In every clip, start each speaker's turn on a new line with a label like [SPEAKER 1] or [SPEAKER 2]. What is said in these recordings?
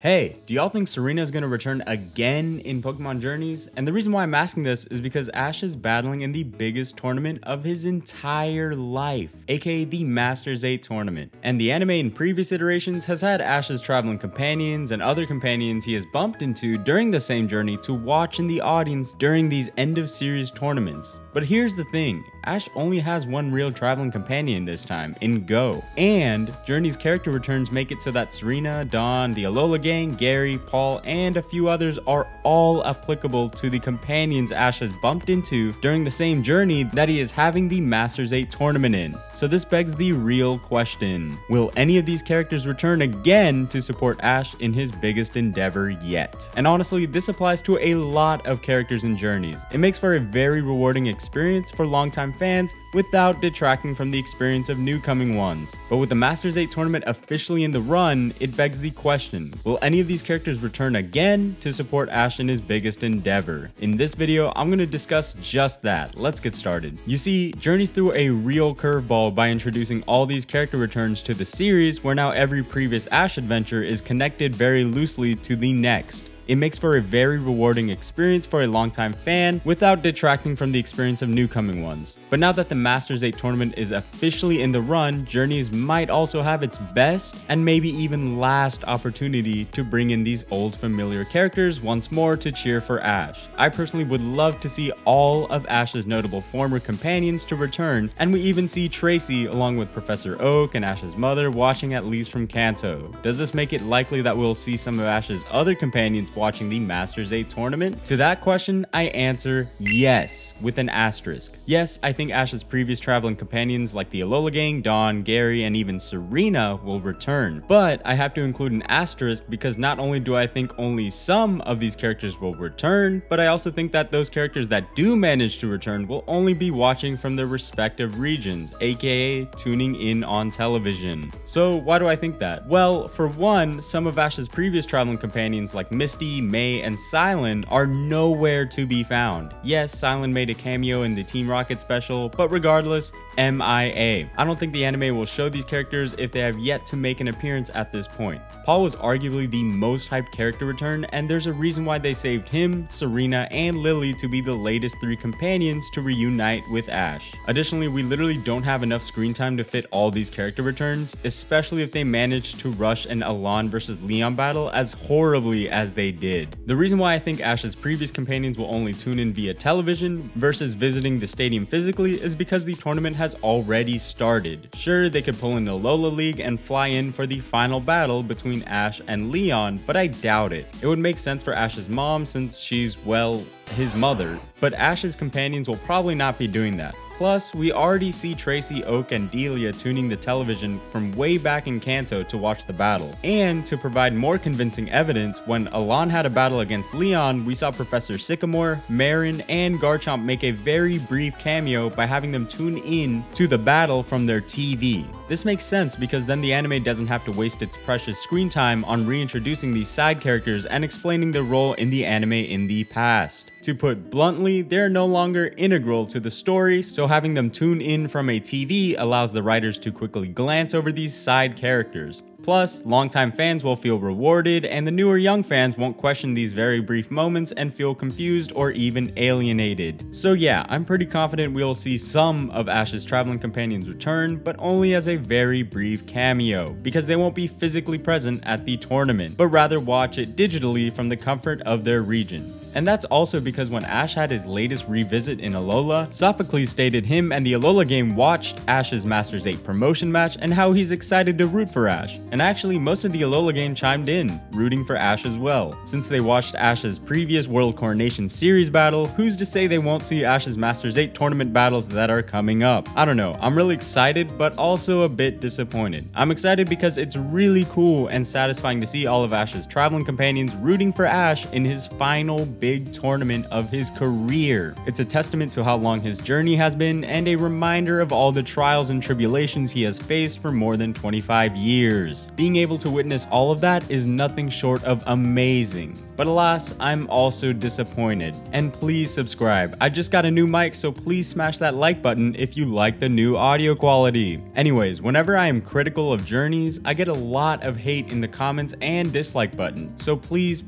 [SPEAKER 1] Hey, do y'all think Serena is going to return again in Pokemon Journeys? And the reason why I'm asking this is because Ash is battling in the biggest tournament of his entire life, aka the Masters 8 tournament. And the anime in previous iterations has had Ash's traveling companions and other companions he has bumped into during the same journey to watch in the audience during these end of series tournaments. But here's the thing, Ash only has one real traveling companion this time, in Go. And Journey's character returns make it so that Serena, Dawn, the Alola gang, Gary, Paul, and a few others are all applicable to the companions Ash has bumped into during the same journey that he is having the Masters 8 tournament in. So this begs the real question, will any of these characters return again to support Ash in his biggest endeavor yet? And honestly, this applies to a lot of characters in Journeys. It makes for a very rewarding experience for longtime fans without detracting from the experience of new coming ones. But with the Masters 8 tournament officially in the run, it begs the question, will any of these characters return again to support Ash in his biggest endeavor? In this video, I'm going to discuss just that. Let's get started. You see, Journeys threw a real curveball by introducing all these character returns to the series, where now every previous Ash adventure is connected very loosely to the next. It makes for a very rewarding experience for a longtime fan without detracting from the experience of new coming ones. But now that the Masters 8 tournament is officially in the run, Journeys might also have its best and maybe even last opportunity to bring in these old familiar characters once more to cheer for Ash. I personally would love to see all of Ash's notable former companions to return, and we even see Tracy along with Professor Oak and Ash's mother watching at least from Kanto. Does this make it likely that we'll see some of Ash's other companions watching the Masters 8 tournament? To that question, I answer yes, with an asterisk. Yes, I think Ash's previous traveling companions like the Alola gang, Dawn, Gary, and even Serena will return. But I have to include an asterisk because not only do I think only some of these characters will return, but I also think that those characters that do manage to return will only be watching from their respective regions, aka tuning in on television. So why do I think that? Well, for one, some of Ash's previous traveling companions like Misty, May, and Silent are nowhere to be found. Yes, Silent made a cameo in the Team Rocket special, but regardless, MIA. I don't think the anime will show these characters if they have yet to make an appearance at this point. Paul was arguably the most hyped character return, and there's a reason why they saved him, Serena, and Lily to be the latest three companions to reunite with Ash. Additionally, we literally don't have enough screen time to fit all these character returns, especially if they manage to rush an Alon versus Leon battle as horribly as they did. The reason why I think Ash's previous companions will only tune in via television versus visiting the stadium physically is because the tournament has already started. Sure, they could pull in the Alola League and fly in for the final battle between Ash and Leon, but I doubt it. It would make sense for Ash's mom since she's, well, his mother, but Ash's companions will probably not be doing that. Plus, we already see Tracy, Oak, and Delia tuning the television from way back in Kanto to watch the battle. And to provide more convincing evidence, when Alon had a battle against Leon, we saw Professor Sycamore, Marin, and Garchomp make a very brief cameo by having them tune in to the battle from their TV. This makes sense because then the anime doesn't have to waste its precious screen time on reintroducing these side characters and explaining their role in the anime in the past. To put bluntly, they're no longer integral to the story, so having them tune in from a TV allows the writers to quickly glance over these side characters. Plus, longtime fans will feel rewarded, and the newer young fans won't question these very brief moments and feel confused or even alienated. So yeah, I'm pretty confident we'll see some of Ash's traveling companions return, but only as a very brief cameo, because they won't be physically present at the tournament, but rather watch it digitally from the comfort of their region. And that's also because when Ash had his latest revisit in Alola, Sophocles stated him and the Alola game watched Ash's Masters 8 promotion match and how he's excited to root for Ash. And actually, most of the Alola game chimed in, rooting for Ash as well. Since they watched Ash's previous World Coronation Series battle, who's to say they won't see Ash's Masters 8 tournament battles that are coming up? I don't know, I'm really excited, but also a bit disappointed. I'm excited because it's really cool and satisfying to see all of Ash's traveling companions rooting for Ash in his final big tournament of his career. It's a testament to how long his journey has been and a reminder of all the trials and tribulations he has faced for more than 25 years. tournaments. Being able to witness all of that is nothing short of amazing. But alas, I'm also disappointed. And please subscribe. I just got a new mic, so please smash that like button if you like the new audio quality. Anyways, whenever I am critical of journeys, I get a lot of hate in the comments and dislike button. So please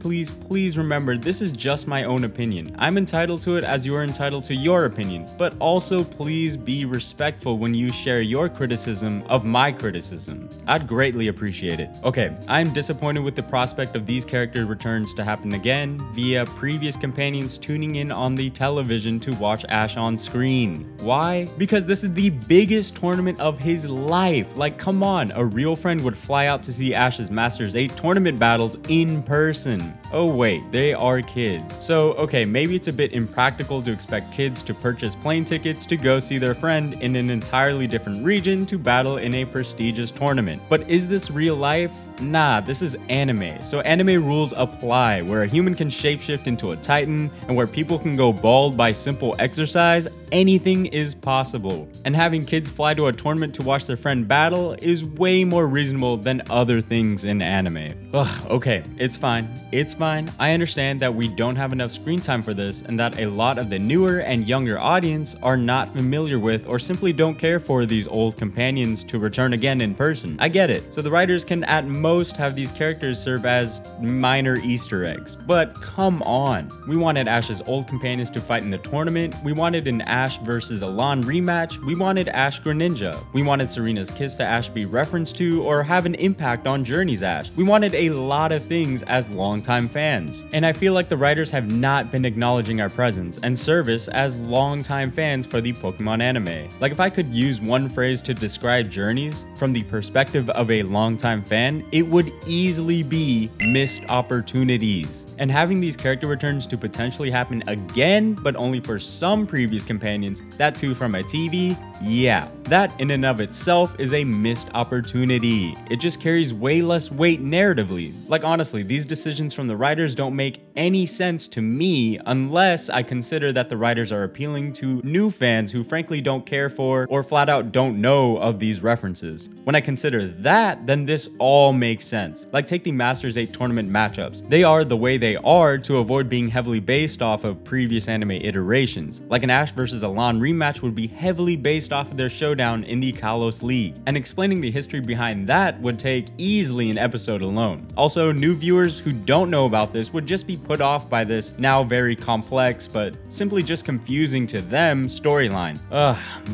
[SPEAKER 1] remember, this is just my own opinion. I'm entitled to it as you are entitled to your opinion, but also please be respectful when you share your criticism of my criticism. I'd greatly appreciate it. Okay, I'm disappointed with the prospect of these character returns to happen again via previous companions tuning in on the television to watch Ash on screen. Why? Because this is the biggest tournament of his life. Like, come on, a real friend would fly out to see Ash's Masters 8 tournament battles in person. Oh wait, they are kids. So okay, maybe it's a bit impractical to expect kids to purchase plane tickets to go see their friend in an entirely different region to battle in a prestigious tournament. But is this real life? Nah, this is anime. So anime rules apply, where a human can shapeshift into a titan and where people can go bald by simple exercise. Anything is possible. And having kids fly to a tournament to watch their friend battle is way more reasonable than other things in anime. Ugh, okay, it's fine. It's fine. I understand that we don't have enough screen time for this and that a lot of the newer and younger audience are not familiar with or simply don't care for these old companions to return again in person. I get it. So the writers can at most have these characters serve as minor Easter eggs. But come on. We wanted Ash's old companions to fight in the tournament. We wanted an Ash versus Elan rematch. We wanted Ash Greninja. We wanted Serena's kiss to Ash be referenced to or have an impact on Journey's Ash. We wanted a lot of things as longtime fans. And I feel like the writers have not been acknowledging our presence and service as longtime fans for the Pokemon anime. Like, if I could use one phrase to describe Journeys from the perspective of a longtime fan, it would easily be missed opportunities. And having these character returns to potentially happen again, but only for some previous companions, that too from a TV, yeah, that in and of itself is a missed opportunity. It just carries way less weight narratively. Like, honestly, these decisions from the writers don't make any sense to me unless I consider that the writers are appealing to new fans who frankly don't care for or flat out don't know of these references. When I consider that, then this all makes sense. Like, take the Masters 8 tournament matchups. They are the way they are to avoid being heavily based off of previous anime iterations. Like, an Ash versus Elan rematch would be heavily based off of their showdown in the Kalos League, and explaining the history behind that would take easily an episode alone. Also, new viewers who don't know about this would just be put off by this now very complex but simply just confusing to them storyline.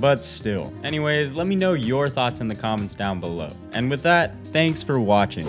[SPEAKER 1] But still. Anyways, let me know your thoughts in the comments down below. And with that, thanks for watching.